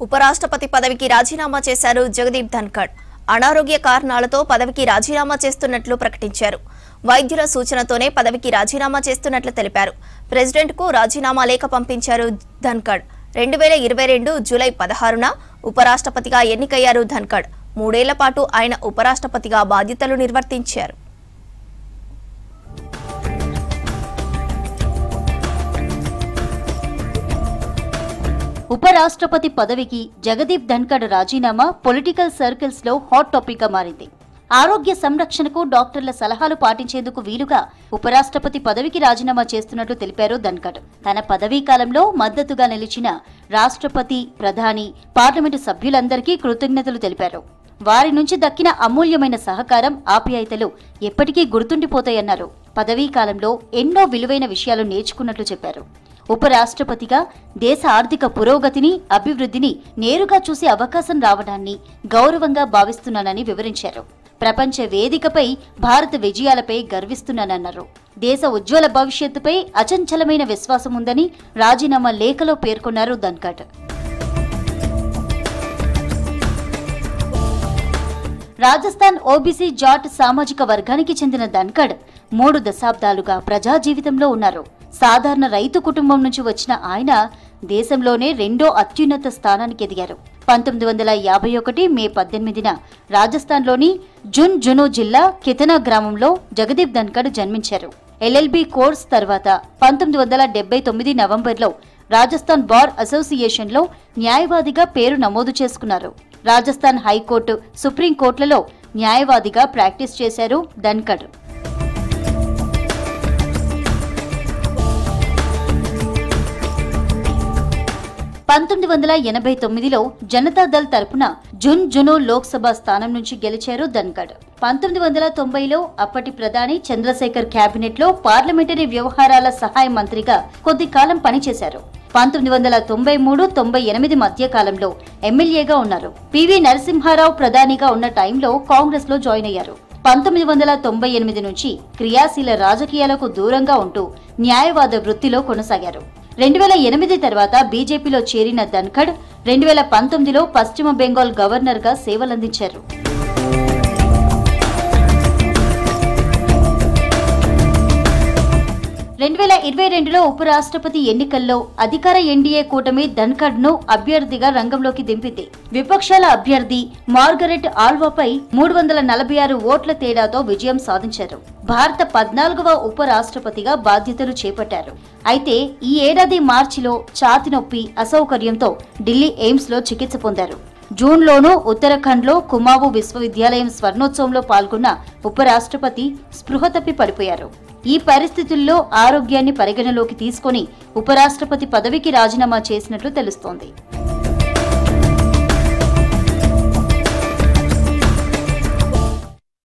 ఉపరాష్ట్రపతి పదవికి రాజీనామా చేశారు జగదీప్ ధన్కడ్. అనారోగ్య కారణాలతో పదవికి రాజీనామా చేస్తున్నట్లు ప్రకటించారు. వైద్యుల సూచనతోనే పదవికి రాజీనామా చేస్తున్నట్లు తెలిపారు. ప్రెసిడెంట్కు రాజీనామా లేఖ పంపించారు ధన్కడ్. 2022 జూలై 16న ఉపరాష్ట్రపతిగా ఎన్నికయ్యారు ధన్కడ్. 3 ఏళ్ల పాటు ఆయన ఉపరాష్ట్రపతిగా బాధ్యతలు నిర్వర్తించారు. ఉపరాష్ట్రపతి పదవికి జగదీప్ ధన్కడ్ రాజీనామా పొలిటికల్ సర్కిల్స్ లో హాట్ టాపిక్ గా మారింది. ఆరోగ్య సంరక్షణకు డాక్టర్ల సలహాలు పాటించేందుకు వీలుగా ఉపరాష్ట్రపతి పదవికి రాజీనామా చేస్తున్నట్లు తెలిపారు ధన్కడ్. తన పదవీ కాలంలో మద్దతుగా నిలిచిన రాష్ట్రపతి, ప్రధాని, పార్లమెంటు సభ్యులందరికీ కృతజ్ఞతలు తెలిపారు. వారి నుంచి దక్కిన అమూల్యమైన సహకారం, ఆప్యాయతలు ఎప్పటికీ గుర్తుండిపోతాయన్నారు. పదవీ కాలంలో ఎన్నో విలువైన విషయాలు నేర్చుకున్నట్లు చెప్పారు. ఉపరాష్ట్రపతిగా దేశ ఆర్థిక పురోగతిని, అభివృద్ధిని నేరుగా చూసే అవకాశం రావడాన్ని గౌరవంగా భావిస్తున్నానని వివరించారు. ప్రపంచ వేదికపై భారత విజయాలపై గర్విస్తున్నానన్నారు. దేశ ఉజ్వల భవిష్యత్తుపై అచంచలమైన విశ్వాసం ఉందని రాజీనామా లేఖలో పేర్కొన్నారు ధన్కడ్. రాజస్థాన్ ఓబీసీ జాట్ సామాజిక వర్గానికి చెందిన ధన్కడ్ 3 దశాబ్దాలుగా ప్రజా జీవితంలో ఉన్నారు. సాధారణ రైతు కుటుంబం నుంచి వచ్చిన ఆయన దేశంలోనే 2వ అత్యున్నత స్థానానికి ఎదిగారు. 1951 మే 18న రాజస్థాన్లోని జున్జును జిల్లా కితనా గ్రామంలో జగదీప్ ధన్కడ్ జన్మించారు. ఎల్ఎల్బి కోర్స్ తర్వాత 1979 నవంబర్లో రాజస్థాన్ బార్ అసోసియేషన్లో న్యాయవాదిగా పేరు నమోదు చేసుకున్నారు. రాజస్థాన్ హైకోర్టు, సుప్రీంకోర్టులలో న్యాయవాదిగా ప్రాక్టీస్ చేశారు ధన్కడ్. 1989లో జనతాదళ్ తరపున జున్జును లోక్సభ స్థానం నుంచి గెలిచారు ధన్కడ్. 1990లో అప్పటి ప్రధాని చంద్రశేఖర్ కేబినెట్ లో పార్లమెంటరీ వ్యవహారాల సహాయ మంత్రిగా కొద్ది కాలం పనిచేశారు. 1993-98 మధ్య కాలంలో ఎమ్మెల్యేగా ఉన్నారు. పివి నరసింహారావు ప్రధానిగా ఉన్న టైంలో కాంగ్రెస్ లో జాయిన్ అయ్యారు. 1998 నుంచి క్రియాశీల రాజకీయాలకు దూరంగా ఉంటూ న్యాయవాద వృత్తిలో కొనసాగారు. 2008 తర్వాత బీజేపీలో చేరిన ధన్కడ్ 2019లో పశ్చిమ బెంగాల్ గవర్నర్ గా సేవలందించారు. 2022లో ఉపరాష్ట్రపతి ఎన్నికల్లో అధికార ఎన్డీఏ కూటమి ధన్కడ్ ను అభ్యర్థిగా రంగంలోకి దింపింది. విపక్షాల అభ్యర్థి మార్గరెట్ ఆల్వాపై 346 ఓట్ల తేడాతో విజయం సాధించారు. భారత 14వ ఉపరాష్ట్రపతిగా బాధ్యతలు చేపట్టారు. అయితే ఈ ఏడాది మార్చిలో ఛాతీ నొప్పి, అసౌకర్యంతో ఢిల్లీ ఎయిమ్స్ లో చికిత్స పొందారు. జూన్లోనూ ఉత్తరాఖండ్లో కుమావు విశ్వవిద్యాలయం స్వర్ణోత్సవంలో పాల్గొన్న ఉపరాష్ట్రపతి స్పృహ తప్పి పడిపోయారు. ఈ పరిస్థితుల్లో ఆరోగ్యాన్ని పరిగణలోకి తీసుకుని ఉపరాష్ట్రపతి పదవికి రాజీనామా చేసినట్లు తెలుస్తోంది.